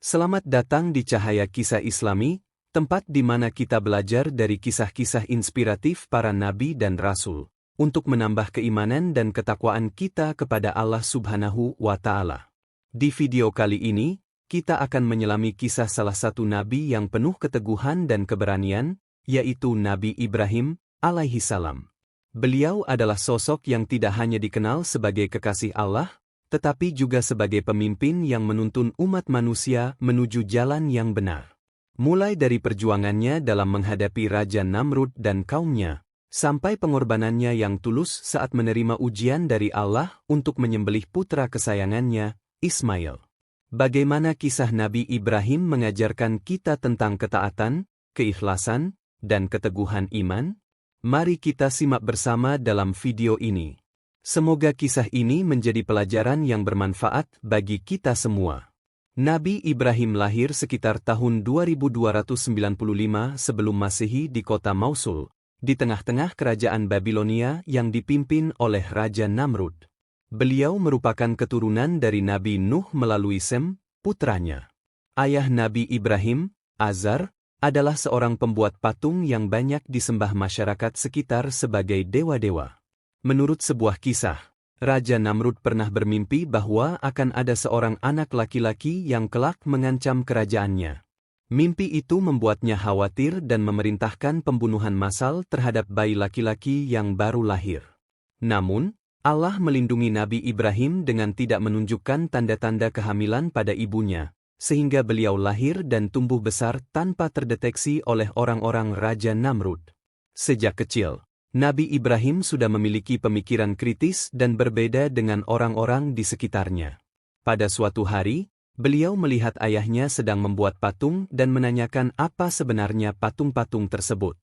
Selamat datang di Cahaya Kisah Islami, tempat di mana kita belajar dari kisah-kisah inspiratif para nabi dan rasul, untuk menambah keimanan dan ketakwaan kita kepada Allah Subhanahu wa Ta'ala. Di video kali ini, kita akan menyelami kisah salah satu nabi yang penuh keteguhan dan keberanian, yaitu Nabi Ibrahim, alaihi salam. Beliau adalah sosok yang tidak hanya dikenal sebagai kekasih Allah, tetapi juga sebagai pemimpin yang menuntun umat manusia menuju jalan yang benar. Mulai dari perjuangannya dalam menghadapi Raja Namrud dan kaumnya, sampai pengorbanannya yang tulus saat menerima ujian dari Allah untuk menyembelih putra kesayangannya, Ismail. Bagaimana kisah Nabi Ibrahim mengajarkan kita tentang ketaatan, keikhlasan, dan keteguhan iman? Mari kita simak bersama dalam video ini. Semoga kisah ini menjadi pelajaran yang bermanfaat bagi kita semua. Nabi Ibrahim lahir sekitar tahun 2295 sebelum Masehi di kota Mausul, di tengah-tengah kerajaan Babilonia yang dipimpin oleh Raja Namrud. Beliau merupakan keturunan dari Nabi Nuh melalui Sem, putranya. Ayah Nabi Ibrahim, Azar, adalah seorang pembuat patung yang banyak disembah masyarakat sekitar sebagai dewa-dewa. Menurut sebuah kisah, Raja Namrud pernah bermimpi bahwa akan ada seorang anak laki-laki yang kelak mengancam kerajaannya. Mimpi itu membuatnya khawatir dan memerintahkan pembunuhan massal terhadap bayi laki-laki yang baru lahir. Namun, Allah melindungi Nabi Ibrahim dengan tidak menunjukkan tanda-tanda kehamilan pada ibunya, sehingga beliau lahir dan tumbuh besar tanpa terdeteksi oleh orang-orang Raja Namrud. Sejak kecil, Nabi Ibrahim sudah memiliki pemikiran kritis dan berbeda dengan orang-orang di sekitarnya. Pada suatu hari, beliau melihat ayahnya sedang membuat patung dan menanyakan apa sebenarnya patung-patung tersebut.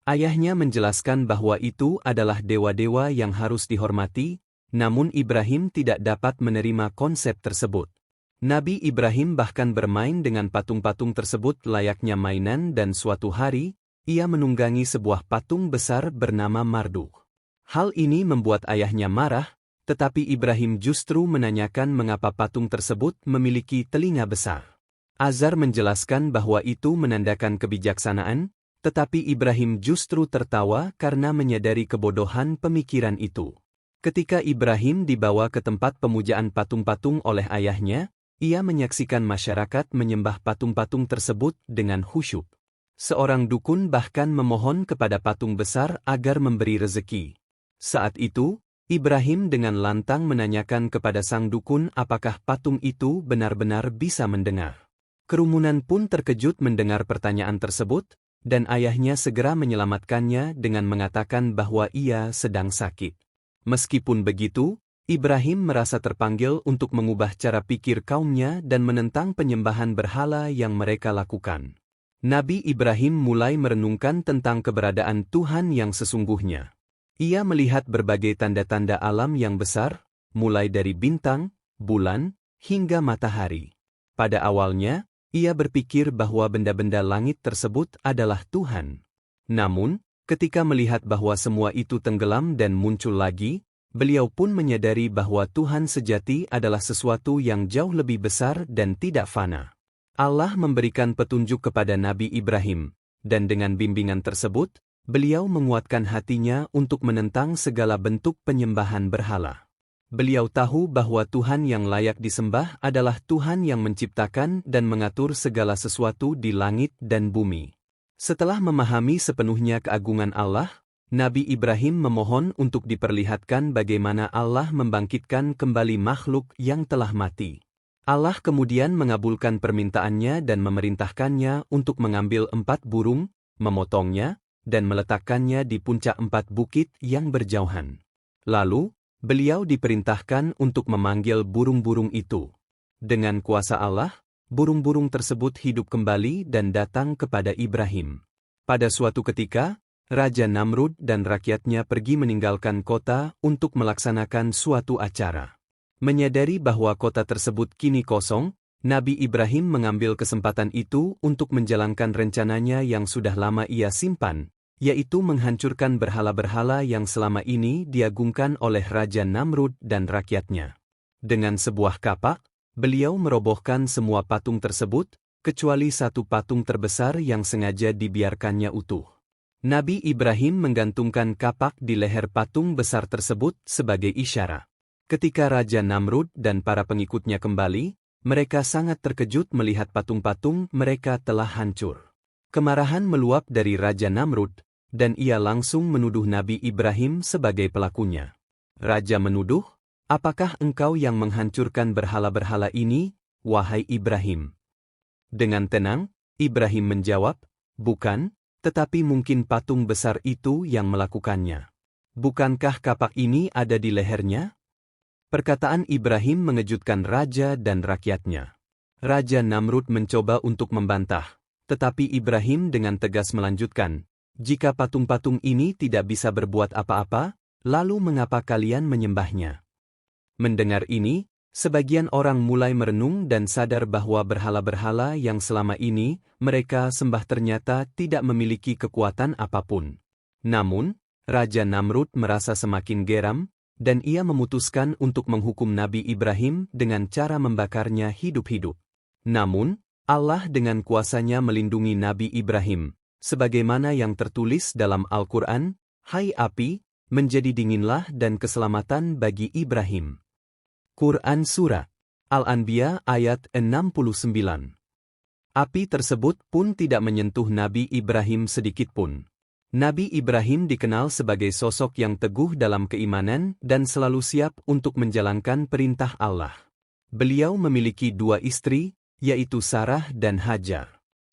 Ayahnya menjelaskan bahwa itu adalah dewa-dewa yang harus dihormati, namun Ibrahim tidak dapat menerima konsep tersebut. Nabi Ibrahim bahkan bermain dengan patung-patung tersebut layaknya mainan dan suatu hari, ia menunggangi sebuah patung besar bernama Marduk. Hal ini membuat ayahnya marah, tetapi Ibrahim justru menanyakan mengapa patung tersebut memiliki telinga besar. Azar menjelaskan bahwa itu menandakan kebijaksanaan, tetapi Ibrahim justru tertawa karena menyadari kebodohan pemikiran itu. Ketika Ibrahim dibawa ke tempat pemujaan patung-patung oleh ayahnya, ia menyaksikan masyarakat menyembah patung-patung tersebut dengan khusyuk. Seorang dukun bahkan memohon kepada patung besar agar memberi rezeki. Saat itu, Ibrahim dengan lantang menanyakan kepada sang dukun apakah patung itu benar-benar bisa mendengar. Kerumunan pun terkejut mendengar pertanyaan tersebut, dan ayahnya segera menyelamatkannya dengan mengatakan bahwa ia sedang sakit. Meskipun begitu, Ibrahim merasa terpanggil untuk mengubah cara pikir kaumnya dan menentang penyembahan berhala yang mereka lakukan. Nabi Ibrahim mulai merenungkan tentang keberadaan Tuhan yang sesungguhnya. Ia melihat berbagai tanda-tanda alam yang besar, mulai dari bintang, bulan, hingga matahari. Pada awalnya, ia berpikir bahwa benda-benda langit tersebut adalah Tuhan. Namun, ketika melihat bahwa semua itu tenggelam dan muncul lagi, beliau pun menyadari bahwa Tuhan sejati adalah sesuatu yang jauh lebih besar dan tidak fana. Allah memberikan petunjuk kepada Nabi Ibrahim, dan dengan bimbingan tersebut, beliau menguatkan hatinya untuk menentang segala bentuk penyembahan berhala. Beliau tahu bahwa Tuhan yang layak disembah adalah Tuhan yang menciptakan dan mengatur segala sesuatu di langit dan bumi. Setelah memahami sepenuhnya keagungan Allah, Nabi Ibrahim memohon untuk diperlihatkan bagaimana Allah membangkitkan kembali makhluk yang telah mati. Allah kemudian mengabulkan permintaannya dan memerintahkannya untuk mengambil 4 burung, memotongnya, dan meletakkannya di puncak 4 bukit yang berjauhan. Lalu, beliau diperintahkan untuk memanggil burung-burung itu. Dengan kuasa Allah, burung-burung tersebut hidup kembali dan datang kepada Ibrahim. Pada suatu ketika, Raja Namrud dan rakyatnya pergi meninggalkan kota untuk melaksanakan suatu acara. Menyadari bahwa kota tersebut kini kosong, Nabi Ibrahim mengambil kesempatan itu untuk menjalankan rencananya yang sudah lama ia simpan, yaitu menghancurkan berhala-berhala yang selama ini diagungkan oleh Raja Namrud dan rakyatnya. Dengan sebuah kapak, Beliau merobohkan semua patung tersebut, kecuali satu patung terbesar yang sengaja dibiarkannya utuh. Nabi Ibrahim menggantungkan kapak di leher patung besar tersebut sebagai isyarat. Ketika Raja Namrud dan para pengikutnya kembali, mereka sangat terkejut melihat patung-patung mereka telah hancur. Kemarahan meluap dari Raja Namrud, dan ia langsung menuduh Nabi Ibrahim sebagai pelakunya. Raja menuduh, "Apakah engkau yang menghancurkan berhala-berhala ini, wahai Ibrahim?" Dengan tenang, Ibrahim menjawab, "Bukan, tetapi mungkin patung besar itu yang melakukannya. Bukankah kapak ini ada di lehernya?" Perkataan Ibrahim mengejutkan raja dan rakyatnya. Raja Namrud mencoba untuk membantah, tetapi Ibrahim dengan tegas melanjutkan, "Jika patung-patung ini tidak bisa berbuat apa-apa, lalu mengapa kalian menyembahnya?" Mendengar ini, sebagian orang mulai merenung dan sadar bahwa berhala-berhala yang selama ini mereka sembah ternyata tidak memiliki kekuatan apapun. Namun, Raja Namrud merasa semakin geram, dan ia memutuskan untuk menghukum Nabi Ibrahim dengan cara membakarnya hidup-hidup. Namun, Allah dengan kuasanya melindungi Nabi Ibrahim, sebagaimana yang tertulis dalam Al-Quran, "Hai api, menjadi dinginlah dan keselamatan bagi Ibrahim." Quran Surah Al-Anbiya ayat 69. Api tersebut pun tidak menyentuh Nabi Ibrahim sedikitpun. Nabi Ibrahim dikenal sebagai sosok yang teguh dalam keimanan dan selalu siap untuk menjalankan perintah Allah. Beliau memiliki dua istri, yaitu Sarah dan Hajar.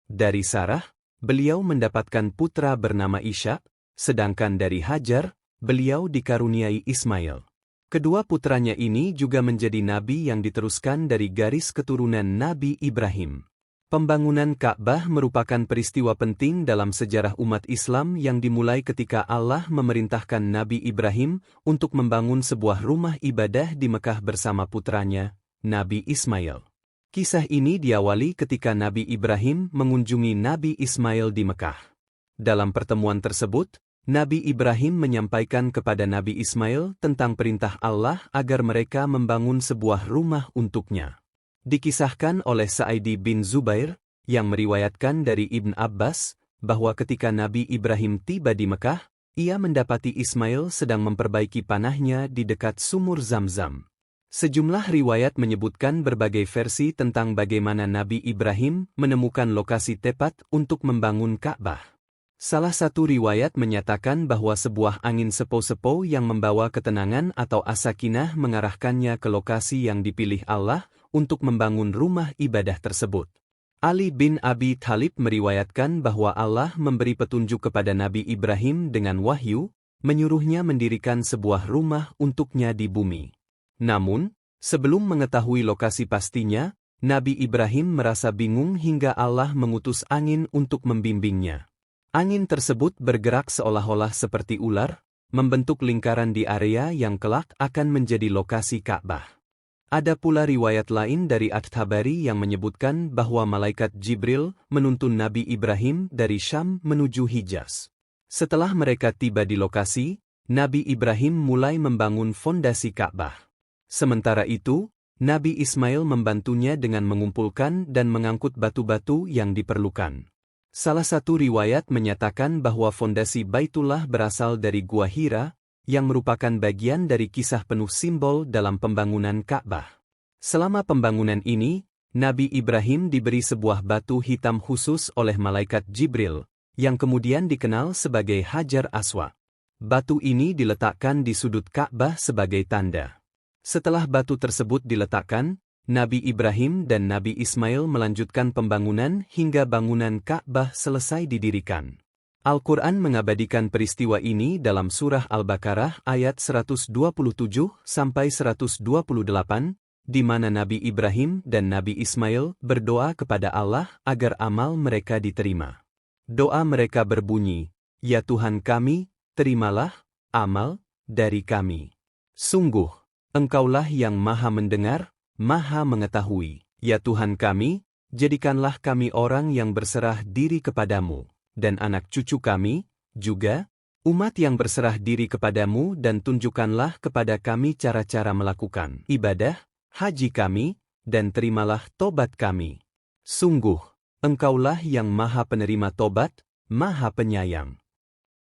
Dari Sarah, beliau mendapatkan putra bernama Ishak, sedangkan dari Hajar, beliau dikaruniai Ismail. Kedua putranya ini juga menjadi nabi yang diteruskan dari garis keturunan Nabi Ibrahim. Pembangunan Ka'bah merupakan peristiwa penting dalam sejarah umat Islam yang dimulai ketika Allah memerintahkan Nabi Ibrahim untuk membangun sebuah rumah ibadah di Mekah bersama putranya, Nabi Ismail. Kisah ini diawali ketika Nabi Ibrahim mengunjungi Nabi Ismail di Mekah. Dalam pertemuan tersebut, Nabi Ibrahim menyampaikan kepada Nabi Ismail tentang perintah Allah agar mereka membangun sebuah rumah untuknya. Dikisahkan oleh Sa'idi bin Zubair, yang meriwayatkan dari Ibn Abbas, bahwa ketika Nabi Ibrahim tiba di Mekah, ia mendapati Ismail sedang memperbaiki panahnya di dekat sumur Zam-Zam. Sejumlah riwayat menyebutkan berbagai versi tentang bagaimana Nabi Ibrahim menemukan lokasi tepat untuk membangun Ka'bah. Salah satu riwayat menyatakan bahwa sebuah angin sepo-sepo yang membawa ketenangan atau as-sakinah mengarahkannya ke lokasi yang dipilih Allah untuk membangun rumah ibadah tersebut. Ali bin Abi Thalib meriwayatkan bahwa Allah memberi petunjuk kepada Nabi Ibrahim dengan wahyu, menyuruhnya mendirikan sebuah rumah untuknya di bumi. Namun, sebelum mengetahui lokasi pastinya, Nabi Ibrahim merasa bingung hingga Allah mengutus angin untuk membimbingnya. Angin tersebut bergerak seolah-olah seperti ular, membentuk lingkaran di area yang kelak akan menjadi lokasi Ka'bah. Ada pula riwayat lain dari At-Tabari yang menyebutkan bahwa malaikat Jibril menuntun Nabi Ibrahim dari Syam menuju Hijaz. Setelah mereka tiba di lokasi, Nabi Ibrahim mulai membangun fondasi Ka'bah. Sementara itu, Nabi Ismail membantunya dengan mengumpulkan dan mengangkut batu-batu yang diperlukan. Salah satu riwayat menyatakan bahwa fondasi Baitullah berasal dari Gua Hira, yang merupakan bagian dari kisah penuh simbol dalam pembangunan Ka'bah. Selama pembangunan ini, Nabi Ibrahim diberi sebuah batu hitam khusus oleh malaikat Jibril, yang kemudian dikenal sebagai Hajar Aswad. Batu ini diletakkan di sudut Ka'bah sebagai tanda. Setelah batu tersebut diletakkan, Nabi Ibrahim dan Nabi Ismail melanjutkan pembangunan hingga bangunan Ka'bah selesai didirikan. Al-Quran mengabadikan peristiwa ini dalam surah Al-Baqarah ayat 127-128, di mana Nabi Ibrahim dan Nabi Ismail berdoa kepada Allah agar amal mereka diterima. Doa mereka berbunyi, "Ya Tuhan kami, terimalah amal dari kami. Sungguh, Engkaulah yang Maha Mendengar, Maha Mengetahui. Ya Tuhan kami, jadikanlah kami orang yang berserah diri kepadamu, dan anak cucu kami, juga, umat yang berserah diri kepadamu dan tunjukkanlah kepada kami cara-cara melakukan ibadah, haji kami, dan terimalah tobat kami. Sungguh, Engkaulah yang Maha Penerima Tobat, Maha Penyayang.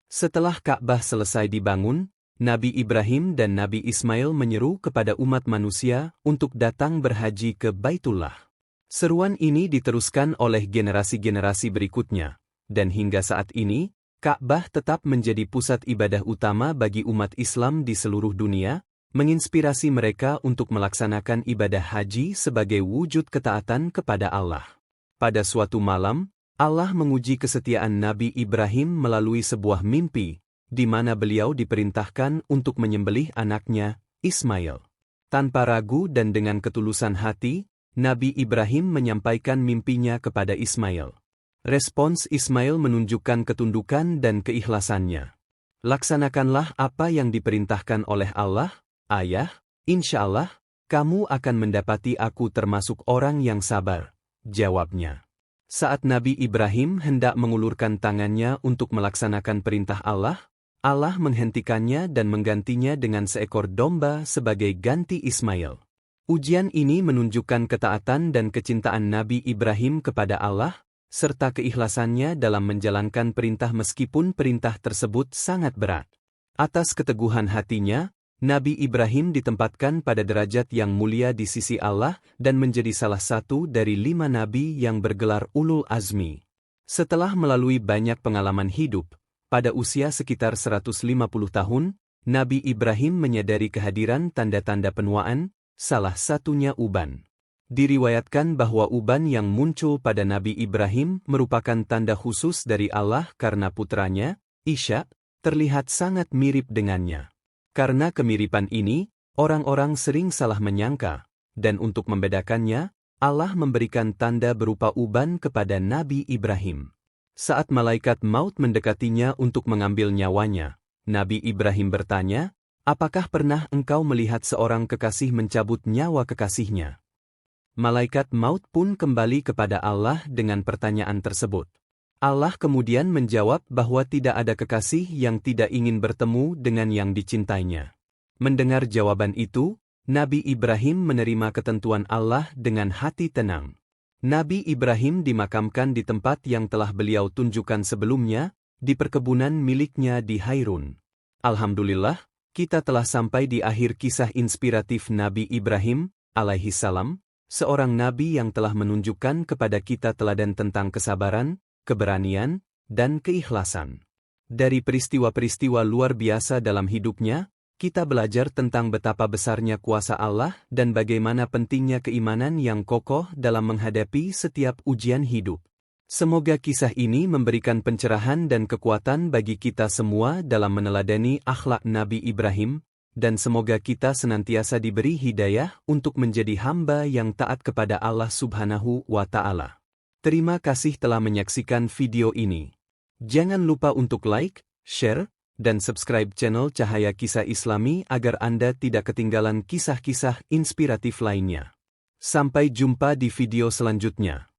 Setelah Ka'bah selesai dibangun, Nabi Ibrahim dan Nabi Ismail menyeru kepada umat manusia untuk datang berhaji ke Baitullah. Seruan ini diteruskan oleh generasi-generasi berikutnya, dan hingga saat ini, Ka'bah tetap menjadi pusat ibadah utama bagi umat Islam di seluruh dunia, menginspirasi mereka untuk melaksanakan ibadah haji sebagai wujud ketaatan kepada Allah. Pada suatu malam, Allah menguji kesetiaan Nabi Ibrahim melalui sebuah mimpi, di mana beliau diperintahkan untuk menyembelih anaknya, Ismail. Tanpa ragu dan dengan ketulusan hati, Nabi Ibrahim menyampaikan mimpinya kepada Ismail. Respons Ismail menunjukkan ketundukan dan keikhlasannya. Laksanakanlah apa yang diperintahkan oleh Allah, ayah, insya Allah, kamu akan mendapati aku termasuk orang yang sabar, jawabnya. Saat Nabi Ibrahim hendak mengulurkan tangannya untuk melaksanakan perintah Allah, Allah menghentikannya dan menggantinya dengan seekor domba sebagai ganti Ismail. Ujian ini menunjukkan ketaatan dan kecintaan Nabi Ibrahim kepada Allah, serta keikhlasannya dalam menjalankan perintah meskipun perintah tersebut sangat berat. Atas keteguhan hatinya, Nabi Ibrahim ditempatkan pada derajat yang mulia di sisi Allah dan menjadi salah satu dari 5 nabi yang bergelar Ulul Azmi. Setelah melalui banyak pengalaman hidup, pada usia sekitar 150 tahun, Nabi Ibrahim menyadari kehadiran tanda-tanda penuaan, salah satunya uban. Diriwayatkan bahwa uban yang muncul pada Nabi Ibrahim merupakan tanda khusus dari Allah karena putranya, Ishak, terlihat sangat mirip dengannya. Karena kemiripan ini, orang-orang sering salah menyangka, dan untuk membedakannya, Allah memberikan tanda berupa uban kepada Nabi Ibrahim. Saat malaikat maut mendekatinya untuk mengambil nyawanya, Nabi Ibrahim bertanya, "Apakah pernah engkau melihat seorang kekasih mencabut nyawa kekasihnya?" Malaikat maut pun kembali kepada Allah dengan pertanyaan tersebut. Allah kemudian menjawab bahwa tidak ada kekasih yang tidak ingin bertemu dengan yang dicintainya. Mendengar jawaban itu, Nabi Ibrahim menerima ketentuan Allah dengan hati tenang. Nabi Ibrahim dimakamkan di tempat yang telah beliau tunjukkan sebelumnya, di perkebunan miliknya di Hairun. Alhamdulillah, kita telah sampai di akhir kisah inspiratif Nabi Ibrahim, alaihissalam, seorang nabi yang telah menunjukkan kepada kita teladan tentang kesabaran, keberanian, dan keikhlasan. Dari peristiwa-peristiwa luar biasa dalam hidupnya, kita belajar tentang betapa besarnya kuasa Allah dan bagaimana pentingnya keimanan yang kokoh dalam menghadapi setiap ujian hidup. Semoga kisah ini memberikan pencerahan dan kekuatan bagi kita semua dalam meneladani akhlak Nabi Ibrahim, dan semoga kita senantiasa diberi hidayah untuk menjadi hamba yang taat kepada Allah Subhanahu wa Ta'ala. Terima kasih telah menyaksikan video ini. Jangan lupa untuk like, share, dan subscribe channel Cahaya Kisah Islami agar Anda tidak ketinggalan kisah-kisah inspiratif lainnya. Sampai jumpa di video selanjutnya.